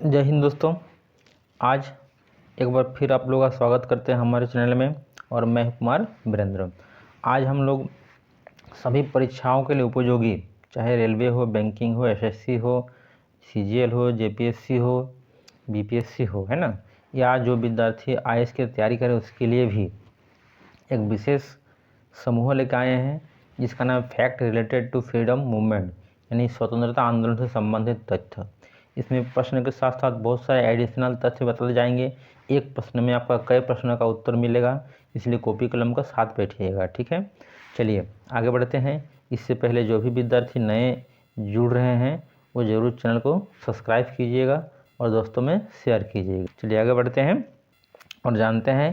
जय हिंद दोस्तों। आज एक बार फिर आप लोगों का स्वागत करते हैं हमारे चैनल में और मैं कुमार वीरेंद्र। आज हम लोग सभी परीक्षाओं के लिए उपयोगी, चाहे रेलवे हो, बैंकिंग हो, एसएससी हो, सीजीएल हो, जेपीएससी हो, बीपीएससी हो, है ना, या जो विद्यार्थी आईएएस की तैयारी करें उसके लिए भी एक विशेष समूह लेकर आए हैं जिसका नाम fact related to freedom movement, यानी स्वतंत्रता आंदोलन से संबंधित तथ्य। इसमें प्रश्न के साथ साथ बहुत सारे एडिशनल तथ्य बताए जाएंगे। एक प्रश्न में आपका कई प्रश्नों का उत्तर मिलेगा, इसलिए कॉपी कलम का साथ बैठिएगा, ठीक है। चलिए आगे बढ़ते हैं। इससे पहले जो भी विद्यार्थी नए जुड़ रहे हैं वो ज़रूर चैनल को सब्सक्राइब कीजिएगा और दोस्तों में शेयर कीजिएगा। चलिए आगे बढ़ते हैं और जानते हैं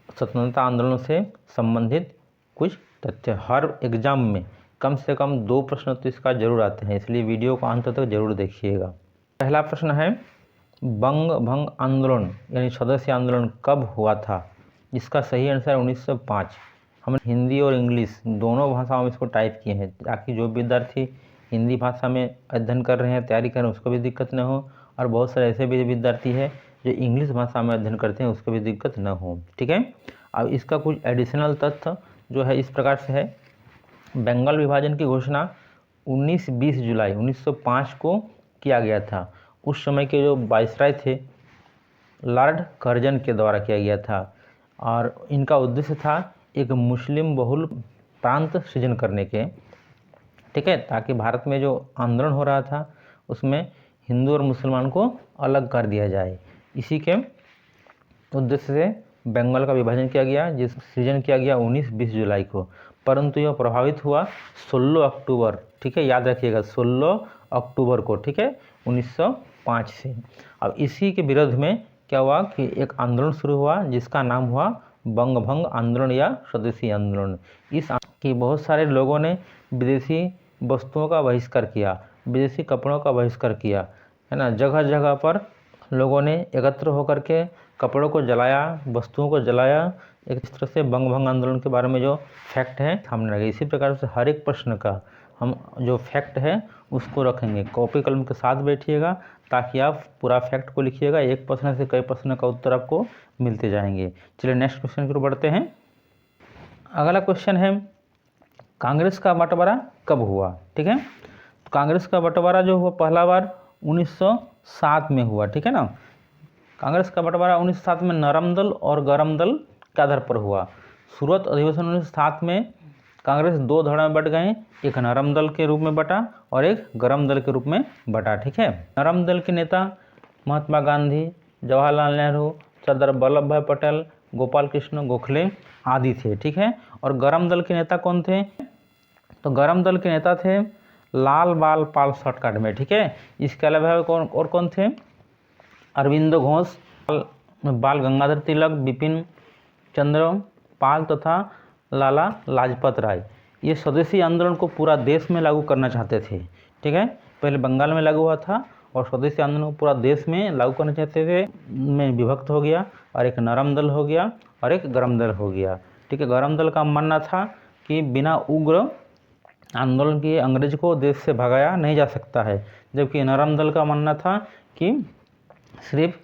स्वतंत्रता आंदोलन से संबंधित कुछ तथ्य। हर एग्जाम में कम से कम 2 प्रश्न तो इसका जरूर आते हैं, इसलिए वीडियो को अंत तक जरूर देखिएगा। पहला प्रश्न है, बंग भंग आंदोलन यानी स्वदेशी आंदोलन कब हुआ था? इसका सही आंसर 1905। हमने हिंदी और इंग्लिश दोनों भाषाओं में इसको टाइप किए हैं ताकि जो विद्यार्थी हिंदी भाषा में अध्ययन कर रहे हैं, तैयारी कर रहे हैं, उसको भी दिक्कत न हो, और बहुत सारे ऐसे भी विद्यार्थी हैं जो इंग्लिश भाषा में अध्ययन करते हैं, उसको भी दिक्कत न हो, ठीक है। अब इसका कुछ एडिशनल तथ्य जो है इस प्रकार से है। बंगाल विभाजन की घोषणा 19-20 जुलाई 1905 को किया गया था। उस समय के जो वायसराय थे लॉर्ड कर्जन के द्वारा किया गया था और इनका उद्देश्य था एक मुस्लिम बहुल प्रांत सृजन करने के, ठीक है, ताकि भारत में जो आंदोलन हो रहा था उसमें हिंदू और मुसलमान को अलग कर दिया जाए। इसी के उद्देश्य से बंगाल का विभाजन किया गया, जिस सृजन किया गया 19-20 जुलाई को, परंतु यह प्रभावित हुआ 16 अक्टूबर, ठीक है, याद रखिएगा 16 अक्टूबर को, ठीक है, 1905 से। अब इसी के विरोध में क्या हुआ कि एक आंदोलन शुरू हुआ जिसका नाम हुआ बंग भंग आंदोलन या स्वदेशी आंदोलन। इस कि बहुत सारे लोगों ने विदेशी वस्तुओं का बहिष्कार किया, विदेशी कपड़ों का बहिष्कार किया, है ना। जगह जगह पर लोगों ने एकत्र होकर के कपड़ों को जलाया, वस्तुओं को जलाया। एक इस तरह से बंग भंग आंदोलन के बारे में जो फैक्ट है सामने लगे। इसी प्रकार से हर एक प्रश्न का हम जो फैक्ट है उसको रखेंगे, कॉपी कलम के साथ बैठिएगा ताकि आप पूरा फैक्ट को लिखिएगा। एक प्रश्न से कई प्रश्न का उत्तर आपको मिलते जाएंगे। चलिए नेक्स्ट क्वेश्चन की ओर बढ़ते हैं। अगला क्वेश्चन है, कांग्रेस का बंटवारा कब हुआ? ठीक है, तो कांग्रेस का बंटवारा जो हुआ पहला बार 1907 में हुआ, ठीक है ना। कांग्रेस का बंटवारा 1907 में नरम दल और गरम दल के आधार पर हुआ। सूरत अधिवेशन 1907 में कांग्रेस 2 धड़े में बट गए, एक नरम दल के रूप में बटा और एक गरम दल के रूप में बटा, ठीक है। नरम दल के नेता महात्मा गांधी, जवाहरलाल नेहरू, सरदार वल्लभ भाई पटेल, गोपाल कृष्ण गोखले आदि थे, ठीक है। और गरम दल के नेता कौन थे? तो गरम दल के नेता थे लाल बाल पाल शॉर्टकट में, ठीक है। इसके अलावा कौन थे? अरविंदो घोष, बाल गंगाधर तिलक, बिपिन चंद्र पाल तथा लाला लाजपत राय। ये स्वदेशी आंदोलन को पूरा देश में लागू करना चाहते थे, ठीक है। पहले बंगाल में लागू हुआ था और स्वदेशी आंदोलन को पूरा देश में लागू करना चाहते थे, में विभक्त हो गया और एक नरम दल हो गया और एक गरम दल हो गया, ठीक है। गरम दल का मानना था कि बिना उग्र आंदोलन किए अंग्रेज को देश से भगाया नहीं जा सकता है, जबकि नरम दल का मानना था कि सिर्फ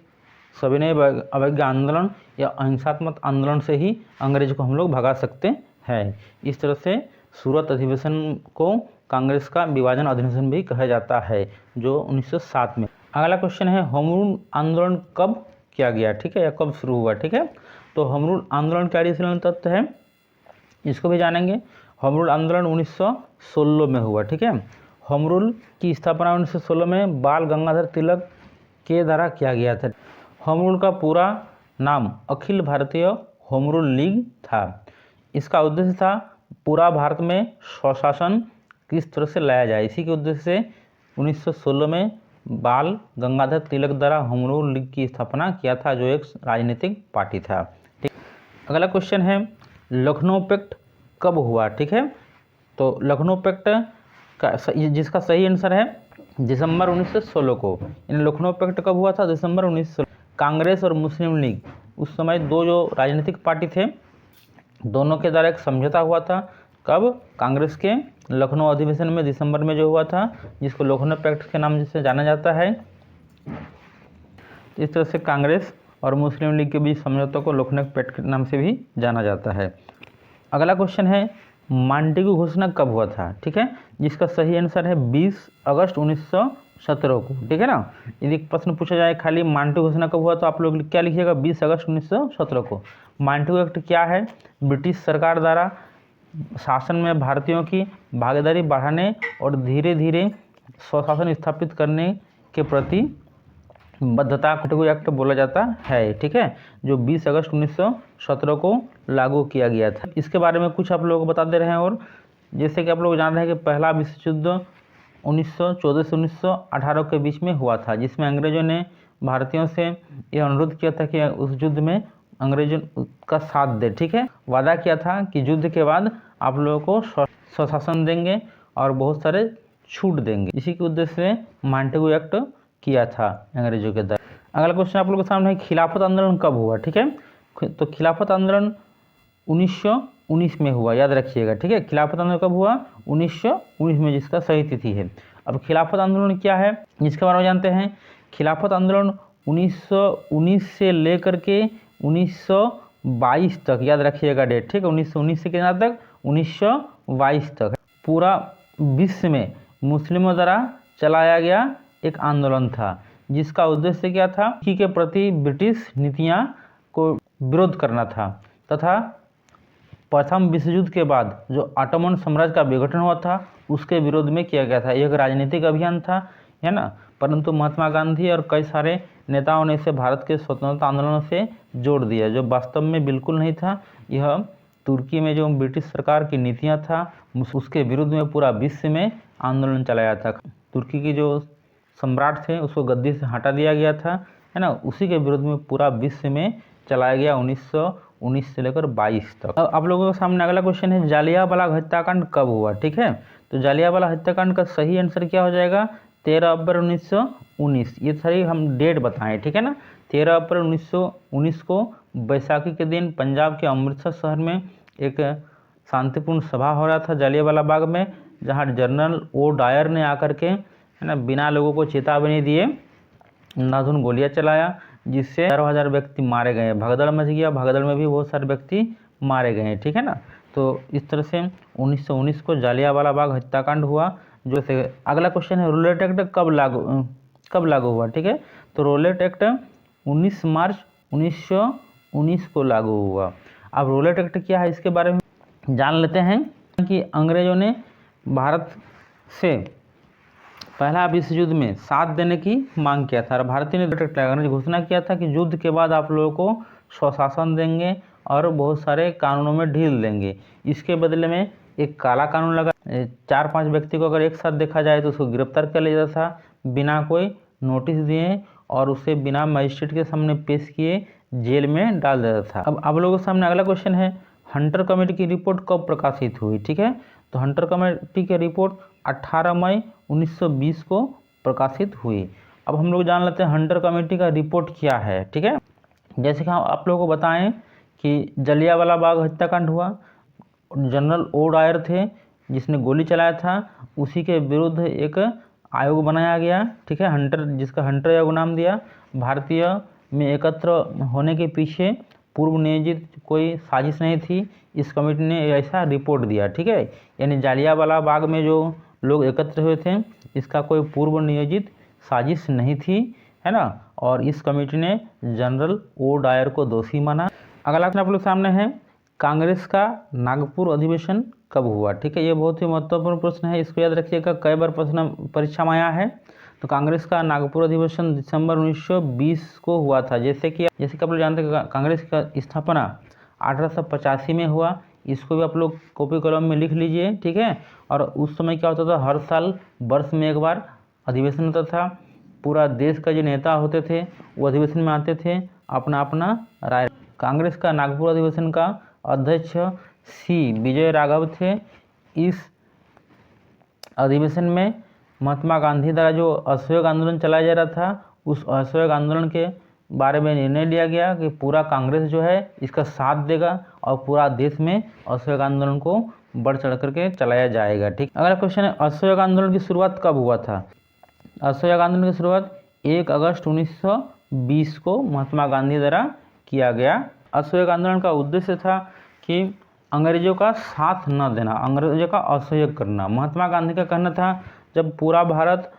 सविनय अवज्ञा आंदोलन या अहिंसात्मक आंदोलन से ही अंग्रेज को हम लोग भगा सकते हैं। इस तरह से सूरत अधिवेशन को कांग्रेस का विभाजन अधिवेशन भी कहा जाता है, जो 1907 में। अगला क्वेश्चन है, होम रूल आंदोलन कब किया गया, ठीक है, या कब शुरू हुआ, ठीक है। तो होम रूल आंदोलन का एडिशनल तथ्य है, इसको भी जानेंगे। होम रूल आंदोलन 1916 में हुआ, ठीक है। होम रूल की स्थापना 1916 में बाल गंगाधर तिलक के द्वारा किया गया था। होम रूल का पूरा नाम Akhil Bharatiya home rule league था। इसका उद्देश्य था पूरा भारत में स्वशासन किस तरह से लाया जाए। इसी के उद्देश्य से 1916 में बाल गंगाधर तिलक द्वारा होम रूल लीग की स्थापना किया था, जो एक राजनीतिक पार्टी था, ठीक। अगला क्वेश्चन है, लखनऊ पैक्ट कब हुआ, ठीक है। तो लखनऊ पैक्ट का जिसका सही आंसर है दिसंबर 1916 को। इन लखनऊ पैक्ट कब हुआ था? दिसंबर 1916। कांग्रेस और मुस्लिम लीग उस समय 2 जो राजनीतिक पार्टी थे, दोनों के द्वारा एक समझौता हुआ था। कब? कांग्रेस के लखनऊ अधिवेशन में दिसंबर में जो हुआ था, जिसको लखनऊ पैक्ट के नाम से जाना जाता है। तो इस तरह से कांग्रेस और मुस्लिम लीग के बीच समझौतों को लोकनायक पैक्ट के नाम से भी जाना जाता है। अगला क्वेश्चन है मांटेगू घोषणा कब हुआ था, ठीक है, जिसका सही आंसर है 20 अगस्त 1917 को, ठीक है ना। यदि प्रश्न पूछा जाए खाली मांटेगू घोषणा कब हुआ तो आप लोग क्या लिखिएगा, 20 अगस्त 1917 को। मांटेगू एक्ट क्या है, ब्रिटिश सरकार द्वारा शासन में भारतीयों की भागीदारी बढ़ाने और धीरे धीरे स्वशासन स्थापित करने के प्रति बद्धता को एक्ट बोला जाता है, ठीक है, जो 20 अगस्त 1917 को लागू किया गया था। इसके बारे में कुछ आप लोगों को बता दे रहे हैं। और जैसे कि आप लोग जान रहे हैं कि पहला विश्व युद्ध 1914 से 1918 के बीच में हुआ था, जिसमें अंग्रेजों ने भारतीयों से यह अनुरोध किया था कि उस युद्ध में अंग्रेजों का साथ दे, ठीक है। वादा किया था कि युद्ध के बाद आप लोगों को स्वशासन देंगे और बहुत सारे छूट देंगे। इसी के उद्देश्य से मांटेगू एक्ट किया था अंग्रेजों के द्वारा। अगला क्वेश्चन आप लोगों के सामने है खिलाफत आंदोलन कब हुआ, ठीक है। तो खिलाफत आंदोलन 1919 में हुआ, याद रखिएगा, ठीक है। खिलाफत आंदोलन कब हुआ, 1919 में, जिसका सही तिथि है। अब खिलाफत आंदोलन क्या है, जिसके बारे में जानते हैं। खिलाफत आंदोलन 1919 से लेकर के 1922 तक, याद रखिएगा डेट, ठीक है, 1919 से कितना तक, 1922 तक पूरा विश्व में मुस्लिमों द्वारा चलाया गया एक आंदोलन था, जिसका उद्देश्य क्या था कि के प्रति ब्रिटिश नीतियां को विरोध करना था तथा प्रथम विश्व युद्ध के बाद जो ऑटोमन साम्राज्य का विघटन हुआ था उसके विरोध में किया गया था। एक राजनीतिक अभियान था, है ना, परंतु महात्मा गांधी और कई सारे नेताओं ने इसे भारत के स्वतंत्रता आंदोलन से जोड़ दिया, जो वास्तव में बिल्कुल नहीं था। यह तुर्की में जो ब्रिटिश सरकार की नीतियां था उसके विरुद्ध में पूरा विश्व में आंदोलन चलाया था। तुर्की की जो सम्राट थे उसको गद्दी से हटा दिया गया था, है ना, उसी के विरुद्ध में पूरा विश्व में चलाया गया 1919 से लेकर 22 तक। अब आप लोगों के सामने अगला क्वेश्चन है जालियांवाला हत्याकांड कब हुआ, ठीक है। तो जालियांवाला हत्याकांड का सही आंसर क्या हो जाएगा, 13 अप्रैल 1919। ये सारी हम डेट बताएं, ठीक है ना। 13 अप्रैल 1919 को बैसाखी के दिन पंजाब के अमृतसर शहर में एक शांतिपूर्ण सभा हो रहा था जालियांवाला बाग में, जहाँ जनरल ओ डायर ने आकर के, है ना, बिना लोगों को चेतावनी दिए अंधाधुंध गोलियां चलाया, जिससे 11,000 व्यक्ति मारे गए। भगदड़ मच गया, भगदड़ में भी बहुत सारे व्यक्ति मारे गए, ठीक है ना। तो इस तरह से 1919 को जालियांवाला बाग हत्याकांड हुआ। जो से अगला क्वेश्चन है रोलेट एक्ट कब लागू हुआ, ठीक है। तो रोलेट एक्ट 19 मार्च 1919 को लागू हुआ। अब रोलेट एक्ट क्या है इसके बारे में जान लेते हैं कि अंग्रेजों ने भारत से पहला विश्व युद्ध में साथ देने की मांग किया था और भारतीय ने घोषणा किया था कि युद्ध के बाद आप लोगों को स्वशासन देंगे और बहुत सारे कानूनों में ढील देंगे। इसके बदले में एक काला कानून लगा, 4-5 व्यक्ति को अगर एक साथ देखा जाए तो उसको गिरफ्तार कर लिया जाता था बिना कोई नोटिस दिए और उसे बिना मजिस्ट्रेट के सामने पेश किए जेल में डाल देता था। अब आप लोगों के सामने अगला क्वेश्चन है हंटर कमेटी की रिपोर्ट कब प्रकाशित हुई, ठीक है। तो हंटर कमेटी की रिपोर्ट 18 मई 1920 को प्रकाशित हुई। अब हम लोग जान लेते हैं हंटर कमेटी का रिपोर्ट क्या है, ठीक है। जैसे कि हम आप लोगों को बताएं कि जलियांवाला बाग हत्याकांड हुआ, जनरल ओ डायर थे जिसने गोली चलाया था, उसी के विरुद्ध एक आयोग बनाया गया, ठीक है, हंटर, जिसका हंटर आयोग नाम दिया। भारतीय में एकत्र होने के पीछे पूर्व नियोजित कोई साजिश नहीं थी, इस कमेटी ने ऐसा रिपोर्ट दिया, ठीक है। यानी जालियांवाला बाग में जो लोग एकत्र हुए थे इसका कोई पूर्व नियोजित साजिश नहीं थी, है ना, और इस कमेटी ने जनरल ओ डायर को दोषी माना। अगला आप लोग सामने है कांग्रेस का नागपुर अधिवेशन कब हुआ, ठीक है। ये बहुत ही महत्वपूर्ण प्रश्न है, इसको याद रखिएगा, कई बार प्रश्न परीक्षा में आया है। तो कांग्रेस का नागपुर अधिवेशन दिसंबर 1920 को हुआ था। जैसे कि आप लोग जानते हैं कांग्रेस का स्थापना 1885 में हुआ। इसको भी आप लोग कॉपी कलम में लिख लीजिए, ठीक है। और उस समय क्या होता था, हर साल वर्ष में एक बार अधिवेशन होता था। पूरा देश का जो नेता होते थे वो अधिवेशन में आते थे, अपना अपना राय। कांग्रेस का नागपुर अधिवेशन का अध्यक्ष सी विजय राघव थे। इस अधिवेशन में महात्मा गांधी द्वारा जो असहयोग आंदोलन चलाया जा रहा था, उस असहयोग आंदोलन के बारे में निर्णय लिया गया कि पूरा कांग्रेस जो है इसका साथ देगा और पूरा देश में असहयोग आंदोलन को बढ़ चढ़ करके चलाया जाएगा, ठीक। अगला क्वेश्चन है असहयोग आंदोलन की शुरुआत कब हुआ था। असहयोग आंदोलन की शुरुआत 1 अगस्त 20 को महात्मा गांधी द्वारा किया गया। असहयोग आंदोलन का उद्देश्य था कि अंग्रेजों का साथ न देना, अंग्रेजों का असहयोग करना। महात्मा गांधी का कहना था जब पूरा भारत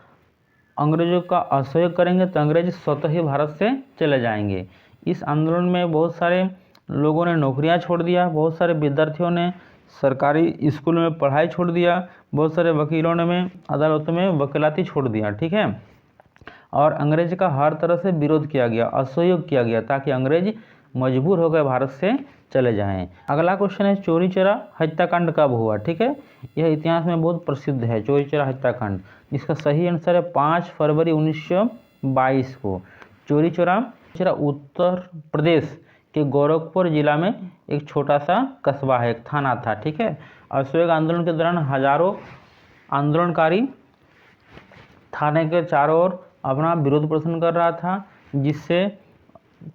अंग्रेजों का असहयोग करेंगे तो अंग्रेज स्वतः ही भारत से चले जाएंगे। इस आंदोलन में बहुत सारे लोगों ने नौकरियां छोड़ दिया, बहुत सारे विद्यार्थियों ने सरकारी स्कूल में पढ़ाई छोड़ दिया, बहुत सारे वकीलों ने अदालतों में वकीलाती छोड़ दिया, ठीक है। और अंग्रेज का हर तरह से विरोध किया गया, असहयोग किया गया, ताकि अंग्रेज मजबूर हो गए भारत से चले जाएं। अगला क्वेश्चन है चौरी चौरा हत्याकांड कब हुआ, ठीक है। यह इतिहास में बहुत प्रसिद्ध है चौरी चौरा हत्याकांड। इसका सही आंसर है 5 फरवरी 1922 को। चौरी चौरा उत्तर प्रदेश के गोरखपुर जिला में एक छोटा सा कस्बा है, एक थाना था, ठीक है। असहयोग आंदोलन के दौरान हजारों आंदोलनकारी थाने के चारों ओर अपना विरोध प्रदर्शन कर रहा था, जिससे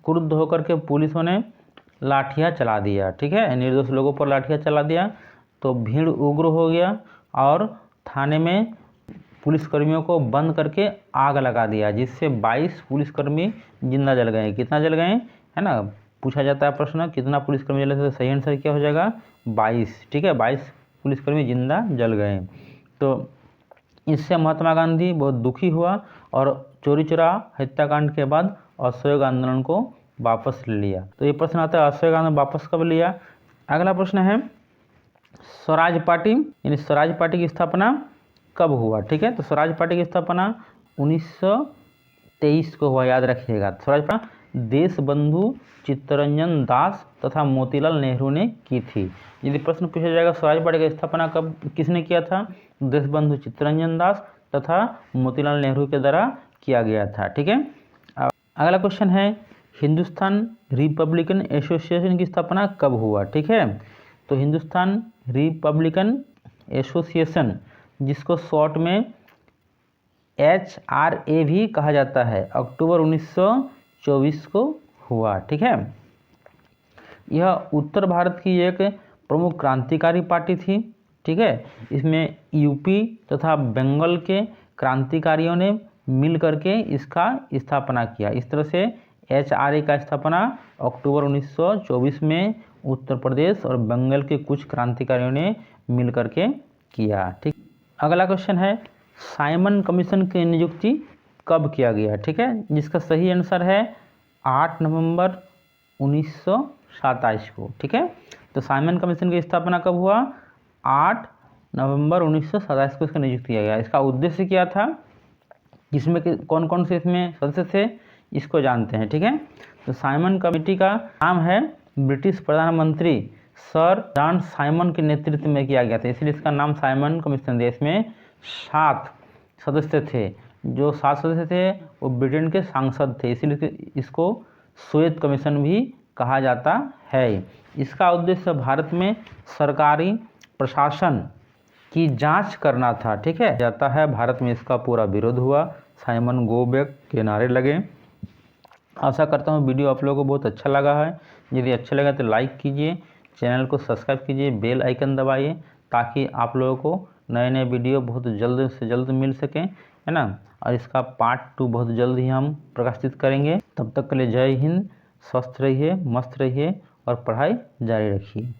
क्रुद्ध होकर के पुलिसों ने लाठियां चला दिया, ठीक है। निर्दोष लोगों पर लाठियां चला दिया तो भीड़ उग्र हो गया और थाने में पुलिसकर्मियों को बंद करके आग लगा दिया, जिससे 22 पुलिसकर्मी जिंदा जल गए। कितना जल गए, है ना, पूछा जाता है प्रश्न कितना पुलिसकर्मी जले, तो सही आंसर क्या हो जाएगा 22, ठीक है। 22 पुलिसकर्मी जिंदा जल गए। तो इससे महात्मा गांधी बहुत दुखी हुआ और चौरी चौरा हत्याकांड के बाद असहयोग आंदोलन को वापस ले लिया। तो ये प्रश्न आता है असहयोग आंदोलन वापस कब लिया। अगला प्रश्न है स्वराज पार्टी यानी स्वराज पार्टी की स्थापना कब हुआ, ठीक है। तो स्वराज पार्टी की स्थापना 1923 को हुआ, याद रखिएगा। स्वराज पार्टी देश बंधु चित्तरंजन दास तथा मोतीलाल नेहरू ने की थी। यदि प्रश्न पूछा जाएगा स्वराज पार्टी की स्थापना कब किसने किया था, देश बंधु चित्तरंजन दास तथा मोतीलाल नेहरू के द्वारा किया गया था, ठीक है। अगला क्वेश्चन है हिंदुस्तान रिपब्लिकन एसोसिएशन की स्थापना कब हुआ, ठीक है। तो हिंदुस्तान रिपब्लिकन एसोसिएशन, जिसको शॉर्ट में HRA भी कहा जाता है, अक्टूबर 1924 को हुआ, ठीक है। यह उत्तर भारत की एक प्रमुख क्रांतिकारी पार्टी थी, ठीक है। इसमें यूपी तथा बंगाल के क्रांतिकारियों ने मिल करके इसका स्थापना किया। इस तरह से HRA का स्थापना अक्टूबर 1924 में उत्तर प्रदेश और बंगाल के कुछ क्रांतिकारियों ने मिल करके किया, ठीक। अगला क्वेश्चन है साइमन कमीशन की नियुक्ति कब किया गया, ठीक है। जिसका सही आंसर है 8 नवंबर 1927 को, ठीक है। तो साइमन कमीशन की स्थापना कब हुआ, 8 नवंबर 1927 को इसका नियुक्त किया गया। इसका उद्देश्य क्या था, जिसमें कौन कौन से इसमें सदस्य थे, इसको जानते हैं, ठीक है। तो साइमन कमेटी का नाम है ब्रिटिश प्रधानमंत्री सर जॉन साइमन के नेतृत्व में किया गया था, इसलिए इसका नाम साइमन कमीशन है। इसमें 7 सदस्य थे, जो 7 सदस्य थे वो ब्रिटेन के सांसद थे, इसलिए इसको श्वेत कमीशन भी कहा जाता है। इसका उद्देश्य भारत में सरकारी प्रशासन की जांच करना था, ठीक है। जाता है भारत में इसका पूरा विरोध हुआ, साइमन गो बैक के नारे लगे। आशा करता हूँ वीडियो आप लोगों को बहुत अच्छा लगा है। यदि अच्छा लगा तो लाइक कीजिए, चैनल को सब्सक्राइब कीजिए, बेल आइकन दबाइए, ताकि आप लोगों को नए नए वीडियो बहुत जल्द से जल्द मिल सकें, है ना। और इसका पार्ट 2 बहुत जल्द ही हम प्रकाशित करेंगे। तब तक के लिए जय हिंद, स्वस्थ रहिए, मस्त रहिए और पढ़ाई जारी रखिए।